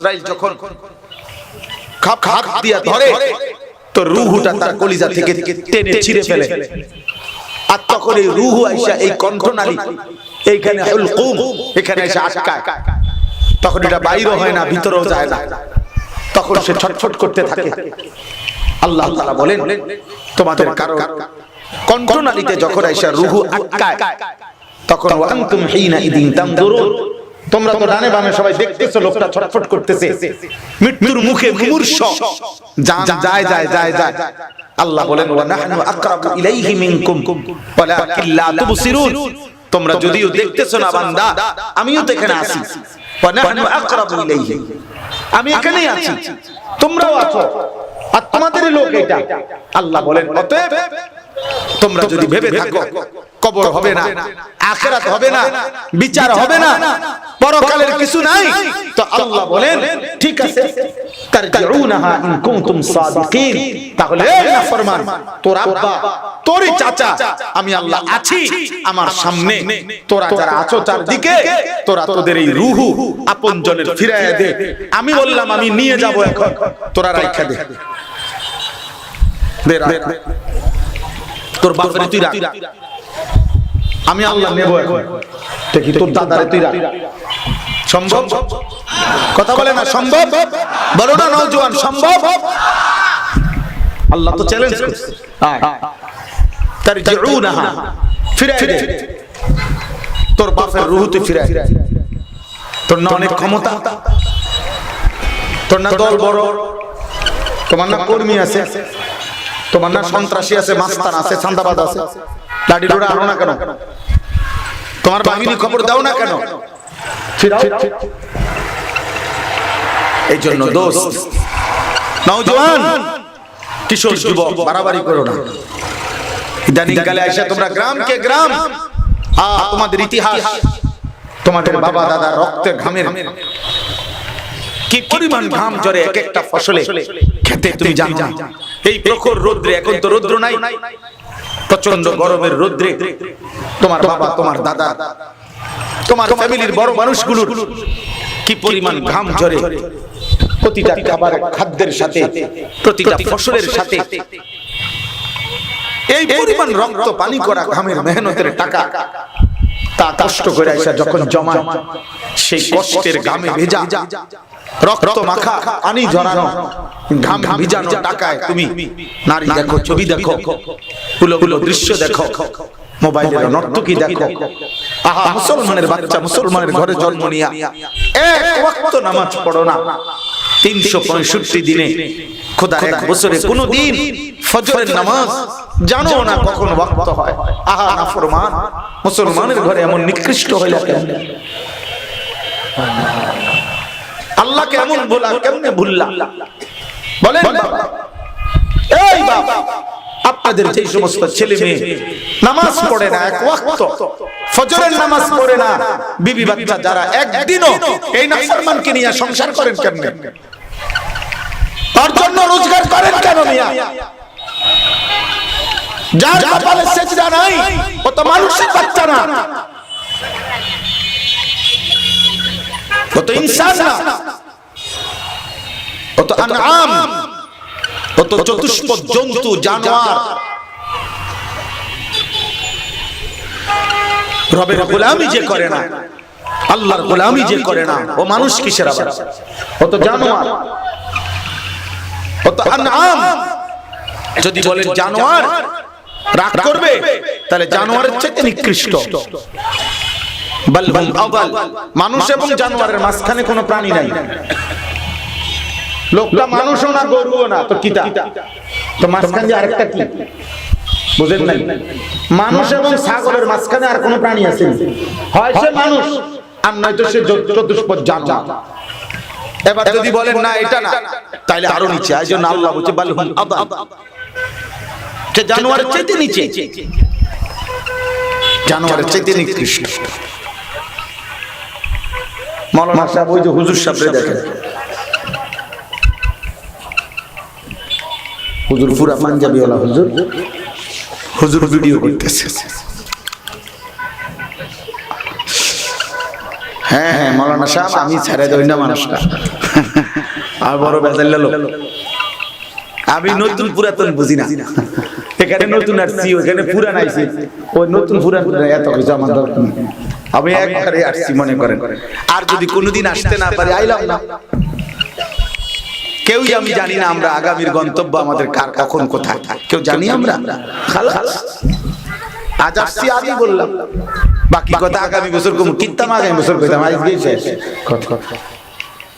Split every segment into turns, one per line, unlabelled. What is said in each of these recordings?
ইসরাইল যখন খাপ খাপ দিয়া ধরে তো রূহটা তার কলিজা থেকে টেনে ছিঁড়ে ফেলে, আর তখন এই রূহ আইসা এই কণ্ঠনালী এইখানে হুলকুম এখানে এসে আটকায়, তখন এটা বাইরে হয় না, ভিতরেও যায় না, তখন সে ছটফট করতে থাকে। আল্লাহ তাআলা বলেন তোমাদের কারো কণ্ঠনালীতে যখন আইসা রূহ আটকায় তখন ওয়া আনতুম হিনা ইদিন তানজুরুন, তোমরা তো ডানে বামে সবাই দেখতেছো লোকটা ছটফট করতেছে, মৃত্যুর মুখে মুমূর্ষ, জান যায় যায় যায় যায়। আল্লাহ বলেন ওয়া নাহনু আকরাবু ইলাইহি মিনকুম ওয়ালাকিন লা তুবসিরুন, তোমরা যদিও দেখতেছো না বান্দা, আমিও তো এখানে আছি। ওয়া নাহনু আকরাবু ইলাইহি, আমি এখানেই আছি, তোমরাও আছো, আর তোমাদেরই লোক এটা। আল্লাহ বলেন অতএব তোমরা যদি ভেবে থাকো কবর হবে না, আখিরাত হবে না, বিচার হবে না, পরকালের কিছু নাই, তো আল্লাহ বলেন ঠিক আছে তারজিউনাহা ইন কুনতুম সাদিকিন, তাহলে এই নাফরমান তোর আব্বা তোরই চাচা আমি আল্লাহ আছি আমার সামনে, তোরা যারা আছো চারদিকে তোরা তোদের এই রূহ আপনজনের ফিরাইয়া দে। আমি বললাম আমি নিয়ে যাব, এখন তোরা রাইখা দে, দে রাখ, তোর বাপরে তুই রাখ, আমি আল্লাহ নেব এখন, দেখি তোর দাদারে তুই রাখ। সম্ভব? কথা বলে না সম্ভব? বড় না নওজোয়ান, সম্ভব? আল্লাহ তো চ্যালেঞ্জ করছে, তারজিউনাহা ফিরাই দে, তোর বাপের রূহ তুই ফিরাই দে। তোর না অনেক ক্ষমতা, তোর না দল বড়, তোমার না কর্মী আছে, তোমার না সন্ত্রাসী আছে, মাস্তান আছে, চাঁদাবাজ আছে, লাঠি ডোরা আনো না কেন? তোমার বাহিনী খবর দাও না কেন? এই জন্য দোস্ত, নওজোয়ান, কিশোর যুবক, বাড়াবাড়ি করো না। ইদানিং কালে আইসা তোমরা গ্রামকে গ্রাম, তোমাদের ইতিহাস, তোমাদের বাবা দাদা রক্তের ঘামের কি পরিমাণ ঘাম ঝরে এক একটা ফসলে খেতে তুমি জানো না। এই প্রখর রৌদ্রে, এখন তো রৌদ্র নাই, প্রচন্ড গরমের রৌদ্রে তোমার বাবা তোমার দাদা তোমার ফ্যামিলির বড় মানুষগুলোর কি পরিমাণ ঘাম ঝরে, প্রতিটা খাবার খাদ্যের সাথে, প্রতিটা ফসলের সাথে এই পরিমাণ রক্ত পানি করা ঘামের মেহনতের টাকা, তা কষ্ট করে আইসা যখন জমায়, সেই কষ্টের ঘামে ভেজা রক্ত মাখা পানি ঝরানো ঘাম ভিজানো টাকায় তুমি নারী দেখো, ছবি দেখো, উলুগুলো দৃশ্য দেখো, মোবাইলের নর্তকী দেখো, আহা মুসলমানের বাচ্চা মুসলমানের ঘরে জন্ম নিয়া এক ওয়াক্ত নামাজ পড়ো না, 365 দিনে খোদা এক বছরে কোন দিন ফজরের নামাজ জানো না কখন ওয়াক্ত হয়। আহা নাফরমান, মুসলমানের ঘরে এমন নিকৃষ্ট হইলা কেন? আল্লাহকে এমন বলা কেমনে ভুললা? বলেন বাবা, এই বাবা, আপনাদের যে সমস্ত ছেলে মেয়ে নামাজ পড়ে না, এক ওয়াক্ত ফজরের নামাজ পড়ে না, বিবি বাচ্চা যারা একদিনও এই নাফরমানকে নিয়ে সংসার করেন কেমনে? তার জন্য রোজগার করেন কেন মিয়া? যার কপালে সেজদা নাই ও তো মানুষের বাচ্চা না, ও তো ইনসান না, ও তো আনআম, ও তো চতুষ্পদ জন্তু, জানোয়ার। রবের গোলামি যে করে না, আল্লাহর গোলামি যে করে না, ও মানুষ কিসের আবার? ও তো জানোয়ার, ও তো আনআম। যদি বলেন জানোয়ার রাগ করবে, তাহলে জানোয়ারের চেয়ে নিকৃষ্ট। মানুষ এবং জানোয়ারের মাঝখানে কোনো প্রাণী নাই। লোকটা মানুষও না, গরুও না, তো কিটা? তো মাঝখানে আরেকটা কি বুঝেন নাই? মানুষ এবং ছাগলের মাঝখানে আর কোনো প্রাণী আছে? হয় সে মানুষ, আর নয়তো সে চতুষ্পদ জানোয়ার। এবার যদি বলেন না এটা না, তাইলে আরো নিচে। এই জন্য আল্লাহ বলছে বালহুম আদাল, যে জানোয়ারের চাইতে নিচে, জানোয়ারের চাইতে নিকৃষ্ট। মাওলানা সাহেব ওই যে হুজুর সাহেবরে দেখেন, হুজুর পুরা পাঞ্জাবিওয়ালা হুজুর, হুজুর ভিডিও করতেছে। হ্যাঁ হ্যাঁ মাওলানা সাহেব, আমি ছেড়ে দেই না মানুষটা, আর বড় বেজাল লোক। আমি নতুন পুরাতন বুঝি না, এখানে নতুন আসছি ওখানে পুরান আইছি, ওই নতুন পুরান এত কিছু আমার দরকার নেই। আমি একবারে আসছি মনে করেন, আর যদি কোনোদিন আসতে না পারি আইলাম না। কেউ আমি জানি না আমরা আগামীর গন্তব্য আমাদের কার কখন কোথায়, কেউ জানি আমরা? খালাস আজ আসছি, আজই বললাম, বাকি কথা আগামী বছর কম কিনতাম, আগামী বছর কইতাম আজকেই শেষ কথা।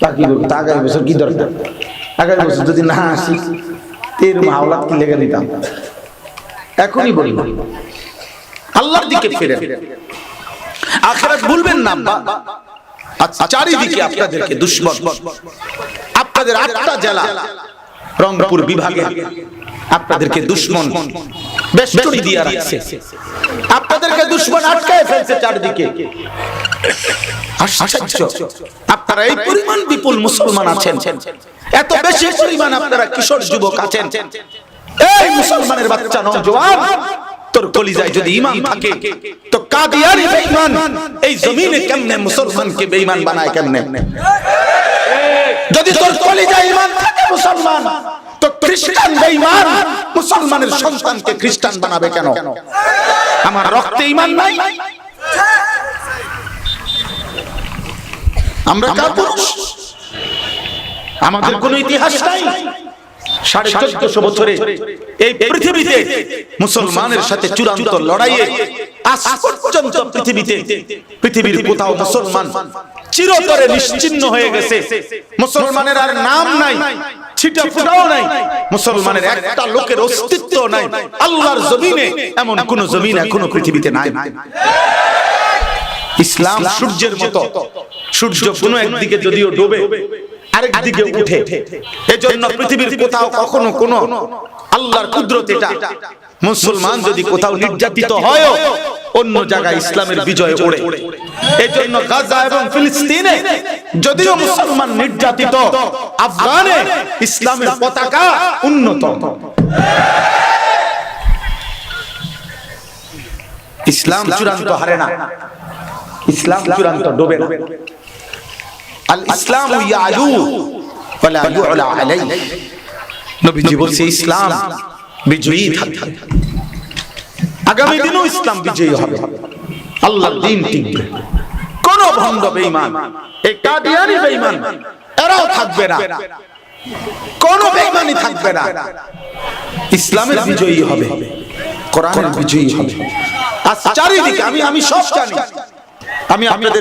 বাকি কথা আগামী বছর কি দরকার, আগামী বছর যদি না আসি এরকম হাওলাত কি লেগে দিতাম। এখনই বলি আল্লাহর দিকে ফিরে, আখিরাত ভুলবেন না। আচ্ছা, চারিদিকে আপনাদেরকে দুশমন, আপনাদের 8টা জেলা রংপুর বিভাগে আপনাদেরকে দুশমন বেষ্টনী দিয়ে রাখছে, আপনাদেরকে দুশমন আটকায় ফেলছে চারদিকে। আশ্চর্য, আপনারা এই পরিমাণ বিপুল মুসলমান আছেন, এত বেশি পরিমাণ আপনারা কিশোর যুবক আছেন। এই মুসলমানের বাচ্চা নওজোয়ান, তোর কলিজায় যদি ঈমান থাকে তো কাদিয়ানি বেঈমান এই জমিনে কেমনে মুসলমানকে বেঈমান বানায় কেমনে? যদি তোর কলিজায় ঈমান থাকে মুসলমান, তো খ্রিস্টান বেঈমান মুসলমানের সন্তানকে খ্রিস্টান বানাবে কেন? আমার রক্তে ঈমান নাই, আমরা কাপুরুষ, আমাদের কোনো ইতিহাস নাই। 1450 বছরে এই পৃথিবীতে মুসলমানের সাথে চূড়ান্ত লড়াইয়ে আজ পর্যন্ত পৃথিবীর কোথাও মুসলমান চিরতরে নিশ্চিহ্ন হয়ে গেছে। মুসলমানের আর নাম নাই, ছিটা ফুটাও নাই, মুসলমানের একটা লোকের অস্তিত্ব নাই। আল্লাহর জমিনে এমন কোন জমিন এখনো পৃথিবীতে নাই। ইসলাম সূর্যের মতো, সূর্য কোনো একদিকে যদিও ডোবে আরেক দিকে উঠে, এজন্য পৃথিবীর কোথাও কখনো কোন আল্লাহর কুদরত এটা, মুসলমান যদি কোথাও নির্যাতিত হয় অন্য জায়গায় ইসলামের বিজয় ওড়ে। এজন্য গাজা এবং ফিলিস্তিনে যদিও মুসলমান নির্যাতিত, আফগানে ইসলামের পতাকা উন্নত। ইসলাম চূড়ান্ত হারে না, ইসলাম চূড়ান্ত ডোবে না। আল ইসলাম ইয়ালু ওয়ালা ইউলা আলাইহি, নবীজি বলেছে ইসলাম বিজয়ী থাকবে, আগামী দিনও ইসলাম বিজয়ী হবে, আল্লাহর দ্বীন টিকবে। কোন ভণ্ড বেঈমান, এই কাদিয়ানি বেঈমান এরাও থাকবে না, কোন বেঈমানি থাকবে না। ইসলামের বিজয়ী হবে, কোরআনের বিজয়ী হবে। আজ চারিদিকে আমি সব জানি, আমি আপনাদের